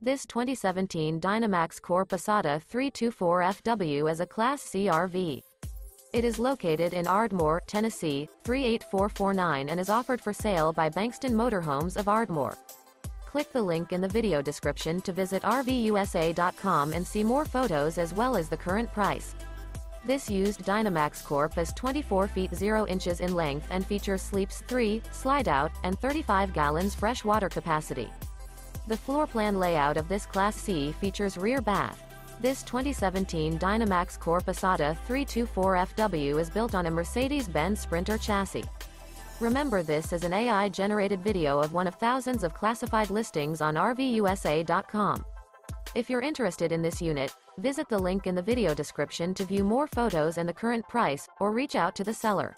This 2017 Dynamax Corp isata 324FW is a Class C RV. It is located in Ardmore, Tennessee, 38449 and is offered for sale by Bankston Motorhomes of Ardmore. Click the link in the video description to visit RVUSA.com and see more photos as well as the current price. This used Dynamax Corp is 24 feet 0 inches in length and features sleeps 3, Slideout, and 35 gallons fresh water capacity. The floor plan layout of this Class C features rear bath. This 2017 Dynamax Corp isata 324FW is built on a Mercedes Benz Sprinter chassis. Remember, this is an AI-generated video of one of thousands of classified listings on RVUSA.com. If you're interested in this unit, visit the link in the video description to view more photos and the current price, or reach out to the seller.